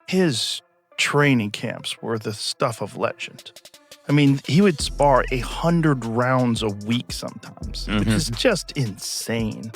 his training camps were the stuff of legend. I mean, he would spar 100 rounds a week sometimes, which is just insane.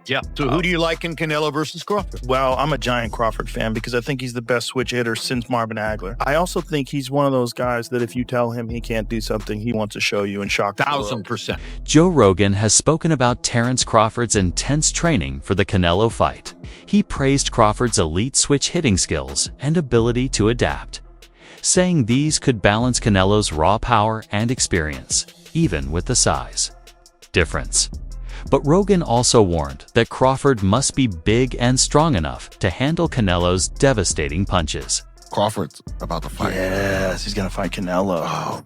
Yeah. So who do you like in Canelo versus Crawford? Well, I'm a giant Crawford fan because I think he's the best switch hitter since Marvin Hagler. I also think he's one of those guys that if you tell him he can't do something, he wants to show you and shock the world. 1,000%. Joe Rogan has spoken about Terence Crawford's intense training for the Canelo fight. He praised Crawford's elite switch hitting skills and ability to adapt, saying these could balance Canelo's raw power and experience, even with the size difference. But Rogan also warned that Crawford must be big and strong enough to handle Canelo's devastating punches. Crawford's about to fight. Yes, he's going to fight Canelo. Oh.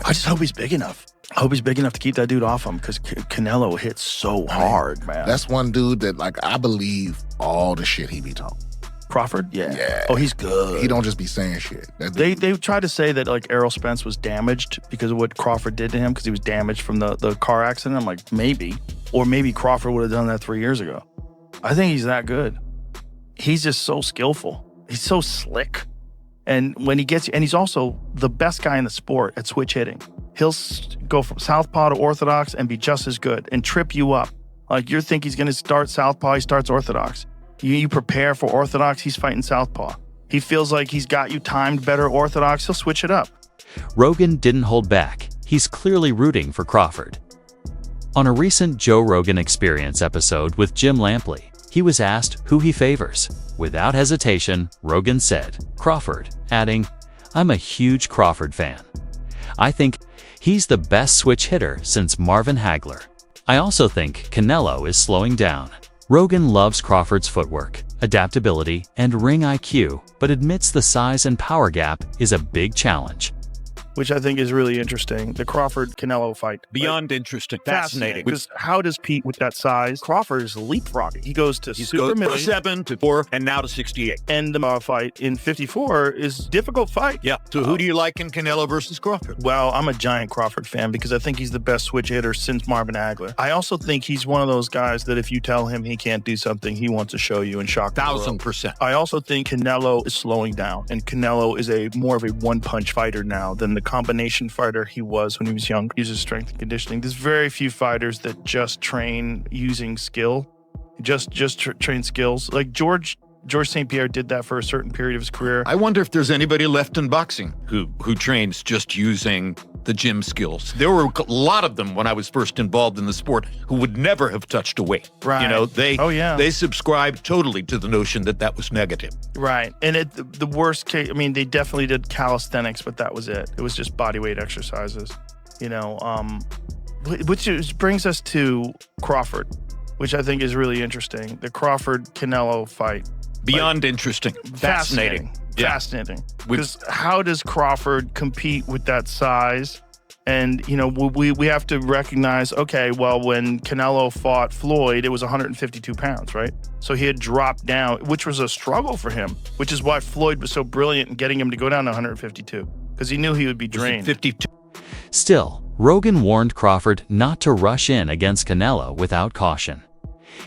I just hope he's big enough. I hope he's big enough to keep that dude off him because Canelo hits so hard, man. That's one dude that, like, I believe all the shit he be talking. Crawford? Yeah. Yeah. Oh, he's good. He don't just be saying shit. They tried to say that, like, Errol Spence was damaged because of what Crawford did to him because he was damaged from the car accident. I'm like, maybe. Or maybe Crawford would have done that 3 years ago. I think he's that good. He's just so skillful. He's so slick. And when he gets, and he's also the best guy in the sport at switch hitting. He'll go from southpaw to orthodox and be just as good and trip you up. Like, you think he's going to start southpaw, he starts orthodox. You prepare for orthodox, he's fighting southpaw. He feels like he's got you timed better orthodox, he'll switch it up. Rogan didn't hold back. He's clearly rooting for Crawford. On a recent Joe Rogan Experience episode with Jim Lampley, he was asked who he favors. Without hesitation, Rogan said, Crawford, adding, I'm a huge Crawford fan. I think he's the best switch hitter since Marvin Hagler. I also think Canelo is slowing down. Rogan loves Crawford's footwork, adaptability, and ring IQ, but admits the size and power gap is a big challenge. Which I think is really interesting. The Crawford-Canelo fight. Beyond interesting. Fascinating. Because how does Pete, with that size, Crawford is leapfrogging. He goes to super middle. 7 to 4 and now to 68. And the fight in 54 is a difficult fight. Yeah. So who do you like in Canelo versus Crawford? Well, I'm a giant Crawford fan because I think he's the best switch hitter since Marvin Hagler. I also think he's one of those guys that if you tell him he can't do something, he wants to show you and shock the world. 1,000%. I also think Canelo is slowing down, and Canelo is more of a one-punch fighter now than the combination fighter he was when he was young. He uses strength and conditioning. There's very few fighters that just train using skill, just train skills. Like George St. Pierre did that for a certain period of his career. I wonder if there's anybody left in boxing who trains just using the gym skills. There were a lot of them when I was first involved in the sport who would never have touched a weight. Right. You know, they subscribed totally to the notion that was negative. Right. And the worst case, I mean, they definitely did calisthenics, but that was it. It was just body weight exercises, you know, which brings us to Crawford, which I think is really interesting. The Crawford-Canelo fight. Beyond interesting. Fascinating. Yeah. Fascinating. Because how does Crawford compete with that size? And, you know, we have to recognize, okay, well, when Canelo fought Floyd, it was 152 pounds, right? So he had dropped down, which was a struggle for him, which is why Floyd was so brilliant in getting him to go down to 152, because he knew he would be drained. 52. Still, Rogan warned Crawford not to rush in against Canelo without caution.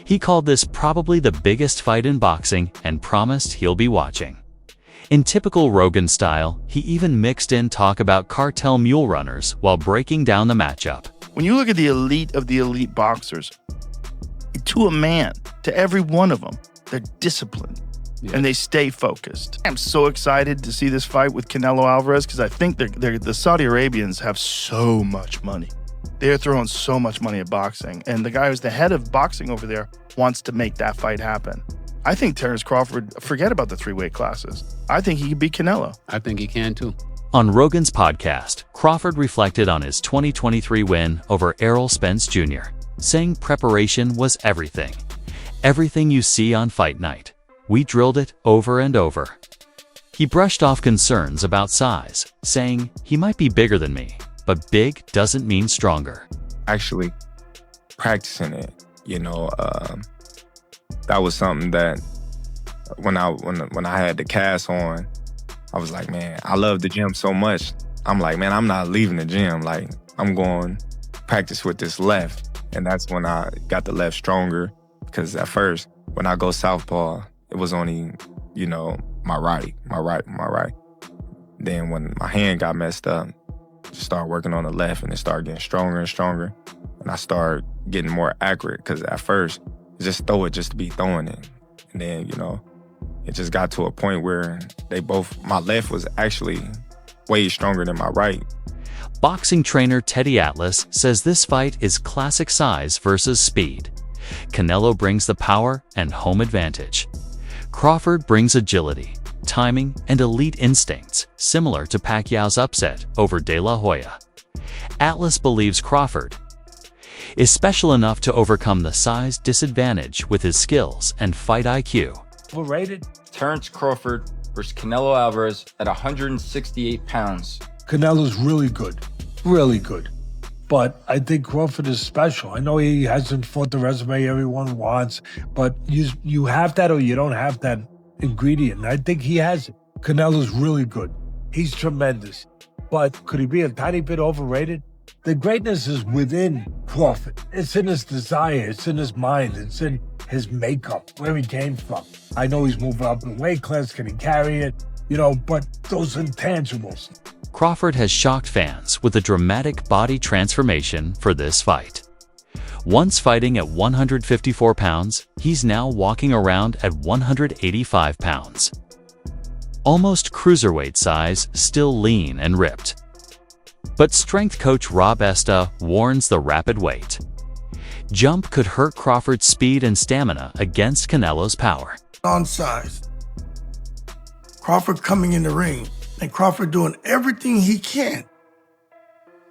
He called this probably the biggest fight in boxing and promised he'll be watching. In typical Rogan style, he even mixed in talk about cartel mule runners while breaking down the matchup. When you look at the elite of the elite boxers, to a man, to every one of them, they're disciplined and they stay focused. I'm so excited to see this fight with Canelo Alvarez because I think the Saudi Arabians have so much money. They're throwing so much money at boxing, and the guy who's the head of boxing over there wants to make that fight happen. I think Terence Crawford, forget about the 3-weight classes. I think he could beat Canelo. I think he can too. On Rogan's podcast, Crawford reflected on his 2023 win over Errol Spence Jr., saying preparation was everything. Everything you see on fight night. We drilled it over and over. He brushed off concerns about size, saying he might be bigger than me, but big doesn't mean stronger. Actually practicing it, you know, that was something that when I had the cast on, I was like, man, I love the gym so much. I'm like, man, I'm not leaving the gym. Like, I'm going practice with this left. And that's when I got the left stronger, because at first, when I go southpaw, it was only, my right. Then when my hand got messed up, just started working on the left, and it started getting stronger and stronger. And I started getting more accurate, because at first, just throw it just to be throwing it. And then, it just got to a point where my left was actually way stronger than my right. Boxing trainer Teddy Atlas says this fight is classic size versus speed. Canelo brings the power and home advantage. Crawford brings agility, timing, and elite instincts, similar to Pacquiao's upset over De La Hoya. Atlas believes Crawford is special enough to overcome the size disadvantage with his skills and fight IQ. Overrated? Terence Crawford versus Canelo Alvarez at 168 pounds. Canelo's really good, really good. But I think Crawford is special. I know he hasn't fought the resume everyone wants, but you have that or you don't have that ingredient. And I think he has it. Canelo's really good. He's tremendous. But could he be a tiny bit overrated? The greatness is within Crawford. It's in his desire. It's in his mind. It's in his makeup, where he came from. I know he's moving up in weight class. Can he carry it? But those intangibles. Crawford has shocked fans with a dramatic body transformation for this fight. Once fighting at 154 pounds, he's now walking around at 185 pounds. Almost cruiserweight size, still lean and ripped. But strength coach Rob Esta warns the rapid weight jump could hurt Crawford's speed and stamina against Canelo's power. On size, Crawford coming in the ring, and Crawford doing everything he can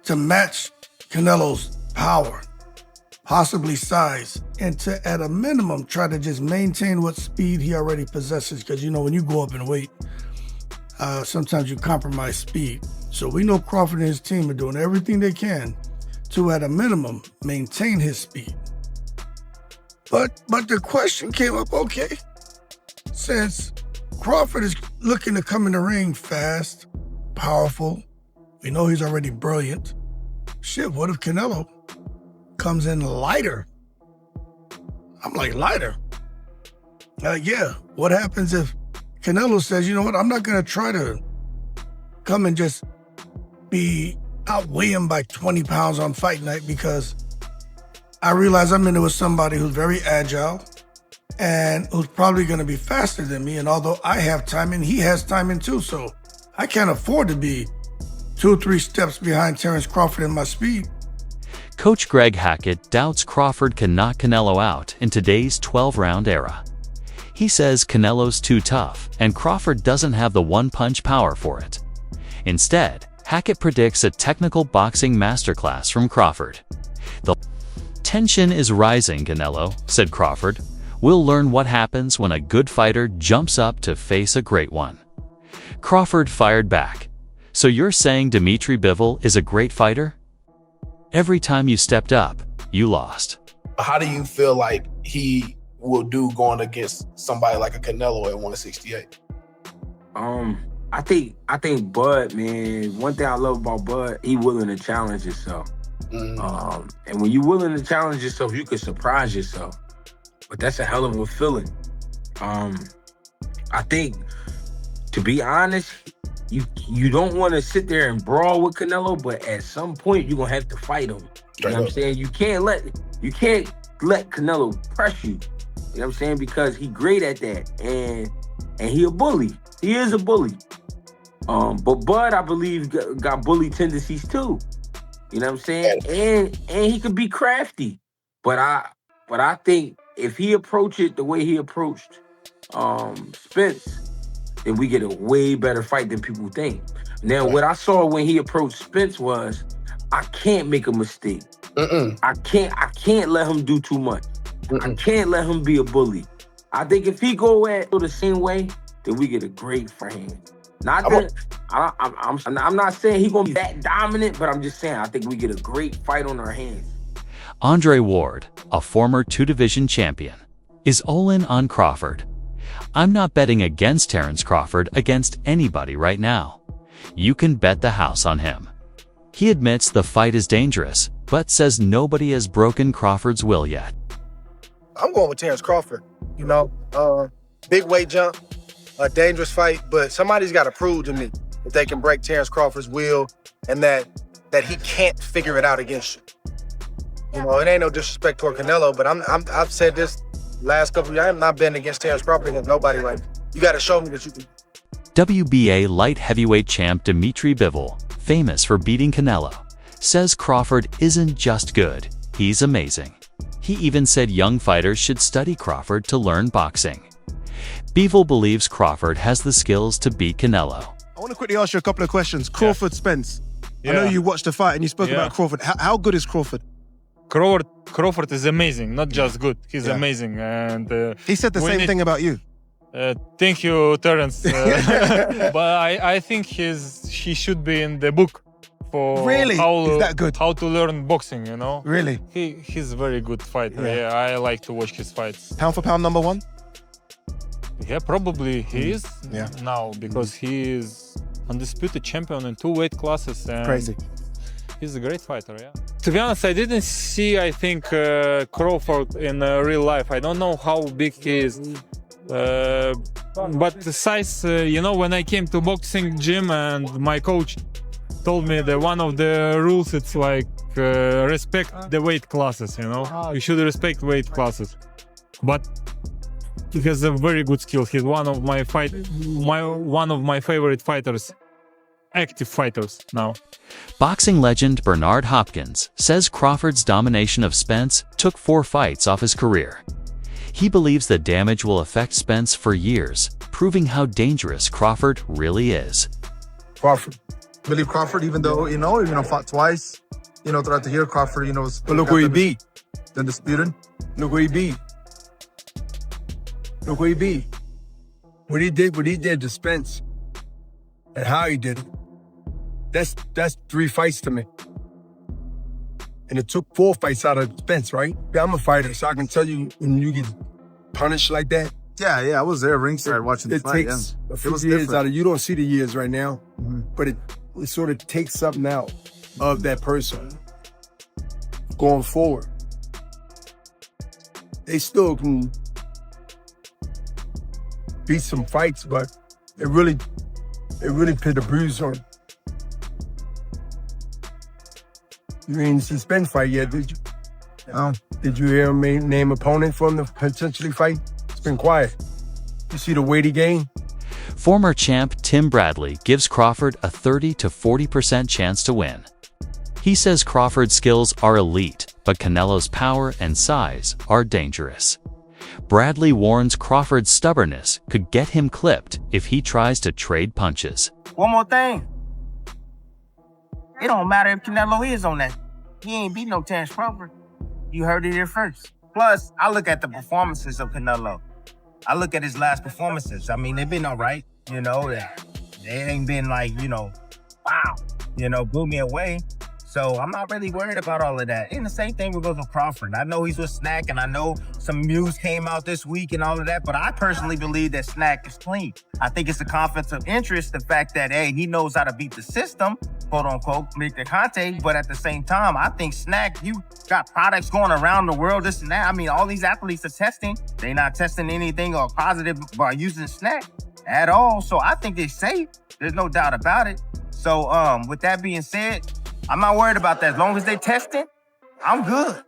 to match Canelo's power, possibly size, and to, at a minimum, try to just maintain what speed he already possesses. Because, when you go up in weight, sometimes you compromise speed. So we know Crawford and his team are doing everything they can to, at a minimum, maintain his speed. But the question came up, okay, since Crawford is looking to come in the ring fast, powerful, we know he's already brilliant. Shit, what if Canelo comes in lighter? I'm like, lighter? Yeah, what happens if Canelo says, you know what, I'm not going to try to come and just outweigh him by 20 pounds on fight night, because I realize I'm in there with somebody who's very agile and who's probably going to be faster than me. And although I have timing, he has timing too. So I can't afford to be 2 or 3 steps behind Terence Crawford in my speed. Coach Greg Hackett doubts Crawford can knock Canelo out in today's 12-round era. He says Canelo's too tough and Crawford doesn't have the one-punch power for it. Instead, Hackett predicts a technical boxing masterclass from Crawford. The tension is rising, Canelo, said Crawford. We'll learn what happens when a good fighter jumps up to face a great one. Crawford fired back. So you're saying Dmitry Bivol is a great fighter? Every time you stepped up, you lost. How do you feel like he will do going against somebody like a Canelo at 168? I think Bud, man, one thing I love about Bud, he willing to challenge himself. And when you're willing to challenge yourself, you can surprise yourself. But that's a hell of a feeling. I think, to be honest, you don't want to sit there and brawl with Canelo, but at some point you're gonna have to fight him. You know what I'm saying? You can't let Canelo press you. You know what I'm saying? Because he's great at that, and he a bully. He is a bully. But Bud, I believe, got bully tendencies too. You know what I'm saying? And he could be crafty. But I think if he approached it the way he approached Spence, then we get a way better fight than people think. Now, what I saw when he approached Spence was, I can't make a mistake. I can't let him do too much. I can't let him be a bully. I think if he go at it the same way, then we get a great fight. I'm not saying he's gonna be that dominant, but I'm just saying I think we get a great fight on our hands. Andre Ward, a former 2-division champion, is all in on Crawford. I'm not betting against Terence Crawford against anybody right now. You can bet the house on him. He admits the fight is dangerous, but says nobody has broken Crawford's will yet. I'm going with Terence Crawford. You know, big weight jump, a dangerous fight, but somebody's got to prove to me that they can break Terence Crawford's will and that he can't figure it out against you. You know, it ain't no disrespect toward Canelo, but I've said this last couple of years. I'm not betting against Terence Crawford against nobody. Like, you got to show me that you can. WBA light heavyweight champ Dmitry Bivol, famous for beating Canelo, says Crawford isn't just good, he's amazing. He even said young fighters should study Crawford to learn boxing. Bivol believes Crawford has the skills to beat Canelo. I want to quickly ask you a couple of questions. Crawford, Spence. I know you watched the fight and you spoke about Crawford. How good is Crawford? Crawford is amazing, not just good. He's amazing, and he said the same thing about you. Thank you, Terence. But I think he should be in the book for Is that good? How to learn boxing. You know, really. He's a very good fighter. Yeah, I like to watch his fights. Pound for pound, number one. Yeah, probably he is now because he is undisputed champion in 2 weight classes. And crazy. He's a great fighter, To be honest, I didn't see, I think, Crawford in real life. I don't know how big he is. But the size, you know, when I came to boxing gym and my coach told me that one of the rules, it's like respect the weight classes, you know. You should respect weight classes. But he has a very good skill. He's one of my favorite fighters. Active fighters now. Boxing legend Bernard Hopkins says Crawford's domination of Spence took 4 fights off his career. He believes the damage will affect Spence for years, proving how dangerous Crawford really is. Crawford. I believe Crawford, even though, fought twice, throughout the year, Crawford, was... But look who he beat. Undisputed. Look who he beat. Look who he beat. What he did to Spence and how he did it. That's 3 fights to me. And it took 4 fights out of Spence, right? I'm a fighter, so I can tell you when you get punished like that. Yeah, I was there ringside watching the fight. It takes a few years out of you. Don't see the years right now, but it sort of takes something out of that person going forward. They still can beat some fights, but it really put a bruise on. You didn't see Spence fight yet, did you? Did you hear him name opponent for him to potentially fight? It's been quiet. You see the weight he gained? Former champ Tim Bradley gives Crawford a 30 to 40% chance to win. He says Crawford's skills are elite, but Canelo's power and size are dangerous. Bradley warns Crawford's stubbornness could get him clipped if he tries to trade punches. One more thing. It don't matter if Canelo is on that. He ain't beat no Terence Crawford. You heard it here first. Plus, I look at the performances of Canelo. I look at his last performances. I mean, they've been all right, They ain't been like, wow, blew me away. So I'm not really worried about all of that. And the same thing goes with Crawford. I know he's with Snack, and I know some news came out this week and all of that, but I personally believe that Snack is clean. I think it's a conflict of interest, the fact that, hey, he knows how to beat the system, quote unquote, make the Conte, but at the same time, I think Snack, you got products going around the world, this and that. I mean, all these athletes are testing. They're not testing anything or positive by using Snack at all. So I think they're safe. There's no doubt about it. So with that being said, I'm not worried about that. As long as they test it, I'm good.